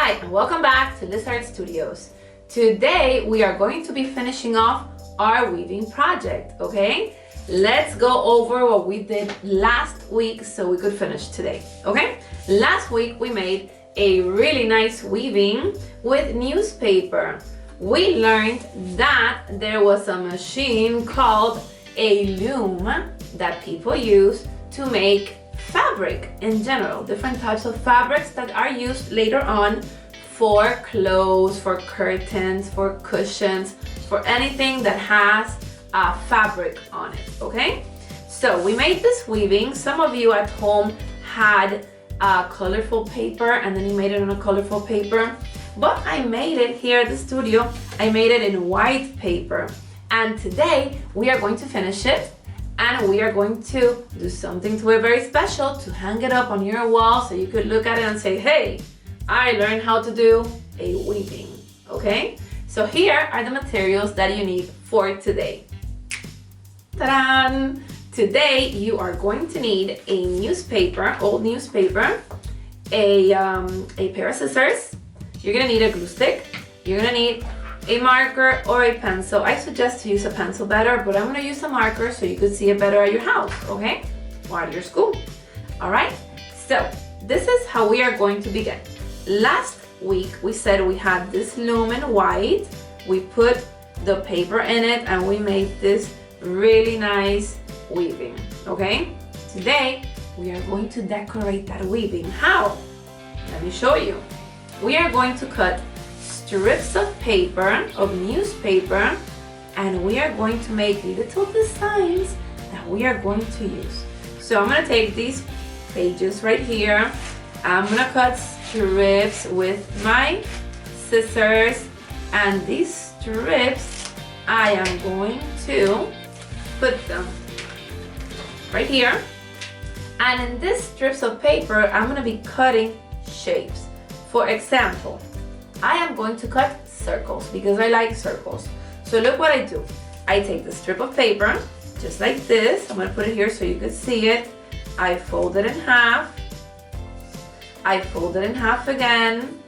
Hi, and welcome back to Lizard Studios. Today we are going to be finishing off our weaving project, okay? Let's go over what we did last week so we could finish today, okay? Last week we made a really nice weaving with newspaper. We learned that there was a machine called a loom that people use to make fabric in general, different types of fabrics that are used later on for clothes, for curtains, for cushions, for anything that has fabric on it, okay? So we made this weaving. Some of you at home had colorful paper and then you made it on a colorful paper, but I made it here at the studio. I made it in white paper, and today we are going to finish it. And we are going to do something to it very special to hang it up on your wall so you could look at it and say, hey, I learned how to do a weaving, okay? So here are the materials that you need for today. Ta-da! Today you are going to need a newspaper, old newspaper, a pair of scissors, you're gonna need a glue stick, you're gonna need a marker or a pencil. I suggest to use a pencil better, but I'm gonna use a marker so you could see it better at your house, okay? Or at your school. All right, so this is how we are going to begin. Last week we said we had this loom in white. We put the paper in it and we made this really nice weaving, okay? Today we are going to decorate that weaving. How? Let me show you. We are going to cut strips of paper, of newspaper, and we are going to make little designs that we are going to use. So I'm gonna take these pages right here. I'm gonna cut strips with my scissors, and these strips I am going to put them right here. And in these strips of paper, I'm gonna be cutting shapes. For example, I am going to cut circles because I like circles. So look what I do. I take the strip of paper, just like this. I'm going to put it here so you can see it. I fold it in half. I fold it in half again.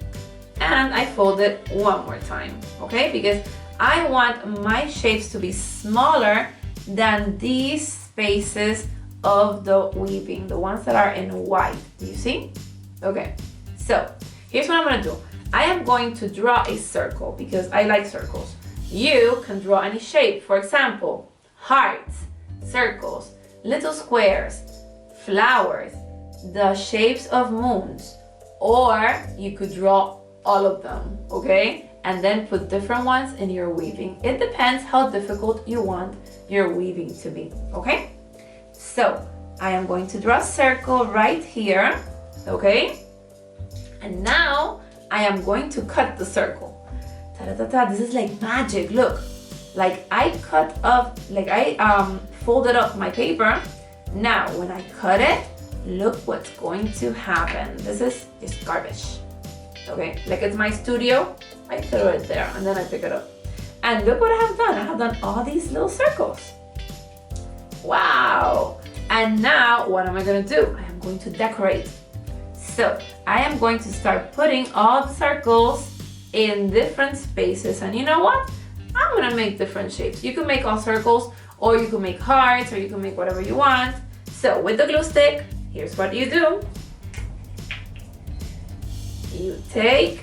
And I fold it one more time, okay? Because I want my shapes to be smaller than these spaces of the weaving, the ones that are in white. Do you see? Okay, so here's what I'm going to do. I am going to draw a circle because I like circles. You can draw any shape. For example, hearts, circles, little squares, flowers, the shapes of moons, or you could draw all of them, okay? And then put different ones in your weaving. It depends how difficult you want your weaving to be, okay? So I am going to draw a circle right here, okay? And now I am going to cut the circle. Ta-da-ta-ta, this is like magic, look. Like I cut up, like I folded up my paper. Now, when I cut it, look what's going to happen. This is just garbage, okay? Like it's my studio, I throw it there and then I pick it up. And look what I have done. I have done all these little circles. Wow. And now, what am I gonna do? I am going to decorate. So I am going to start putting all the circles in different spaces, and you know what? I'm gonna make different shapes. You can make all circles, or you can make hearts, or you can make whatever you want. So with the glue stick, here's what you do. You take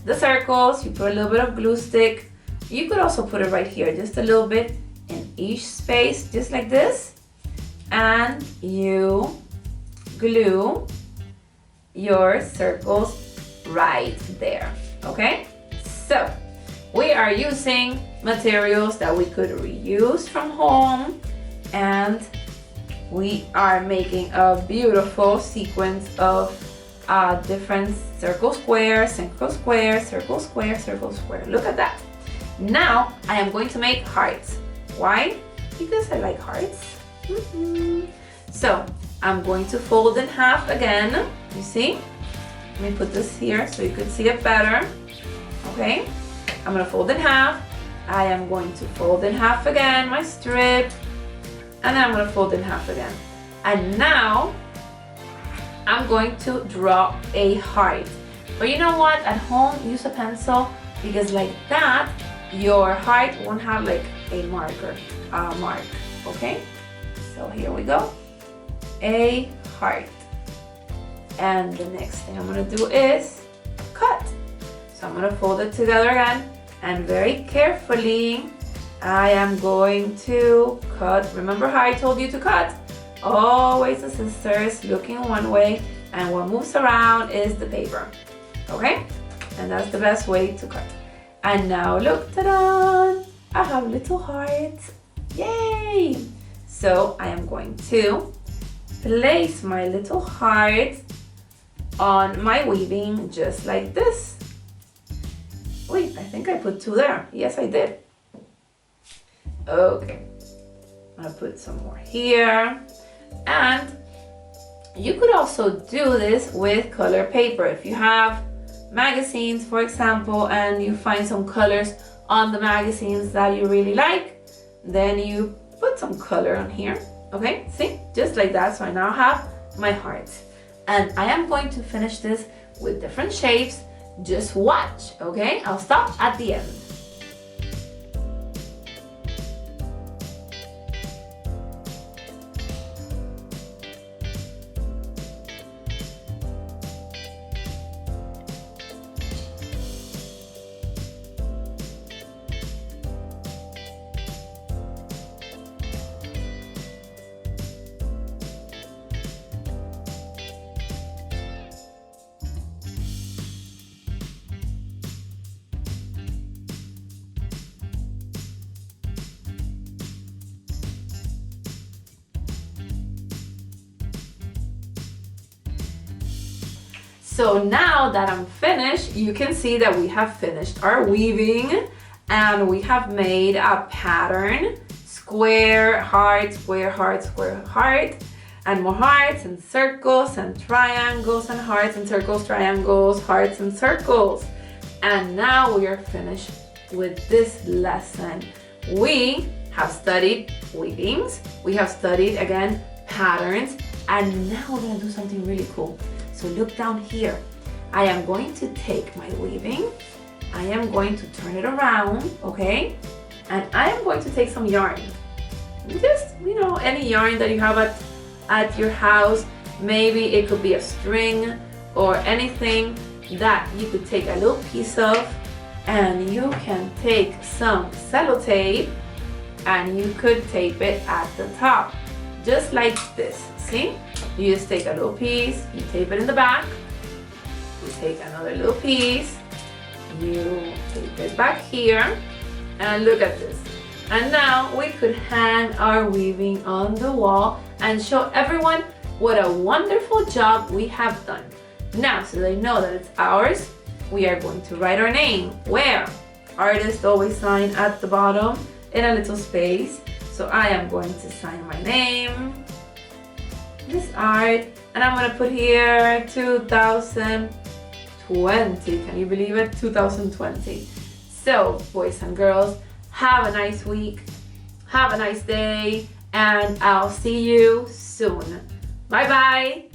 the circles, you put a little bit of glue stick. You could also put it right here, just a little bit in each space, just like this. And you glue your circles right there, okay? So we are using materials that we could reuse from home, and we are making a beautiful sequence of different circle square, circle square, circle square, circle square. Look at that. Now I am going to make hearts. Why? Because I like hearts. So I'm going to fold in half again. You see? Let me put this here so you can see it better. Okay? I'm gonna fold in half. I am going to fold in half again, my strip. And then I'm gonna fold in half again. And now I'm going to draw a heart. But you know what? At home, use a pencil because like that, your heart won't have like a mark, okay? So here we go, a heart. And the next thing I'm gonna do is cut. So I'm gonna fold it together again and very carefully, I am going to cut. Remember how I told you to cut? Always the scissors looking one way, and what moves around is the paper, okay? And that's the best way to cut. And now look, ta-da! I have little hearts, yay! So I am going to place my little heart on my weaving just like this. Wait, I think I put 2 there. Yes, I did. Okay, I'm gonna put some more here. And you could also do this with color paper. If you have magazines, for example, and you find some colors on the magazines that you really like, then you put some color on here, okay? See, just like that. So I now have my heart. And I am going to finish this with different shapes. Just watch, okay? I'll stop at the end. So now that I'm finished, you can see that we have finished our weaving and we have made a pattern. Square, heart, square, heart, square, heart, and more hearts and circles and triangles and hearts and circles, triangles, hearts and circles. And now we are finished with this lesson. We have studied weavings, we have studied again patterns, and now we're gonna do something really cool. So look down here. I am going to take my weaving, I am going to turn it around, okay? And I am going to take some yarn. Just, you know, any yarn that you have at your house. Maybe it could be a string or anything that you could take a little piece of, and you can take some sellotape and you could tape it at the top, just like this, see? You just take a little piece, you tape it in the back, you take another little piece, you tape it back here, and look at this. And now we could hang our weaving on the wall and show everyone what a wonderful job we have done. Now, so they know that it's ours, we are going to write our name. Where? Artist always sign at the bottom in a little space. So I am going to sign my name, this art, and I'm gonna put here 2020. Can you believe it? 2020. So boys and girls, have a nice week, have a nice day, and I'll see you soon. Bye bye.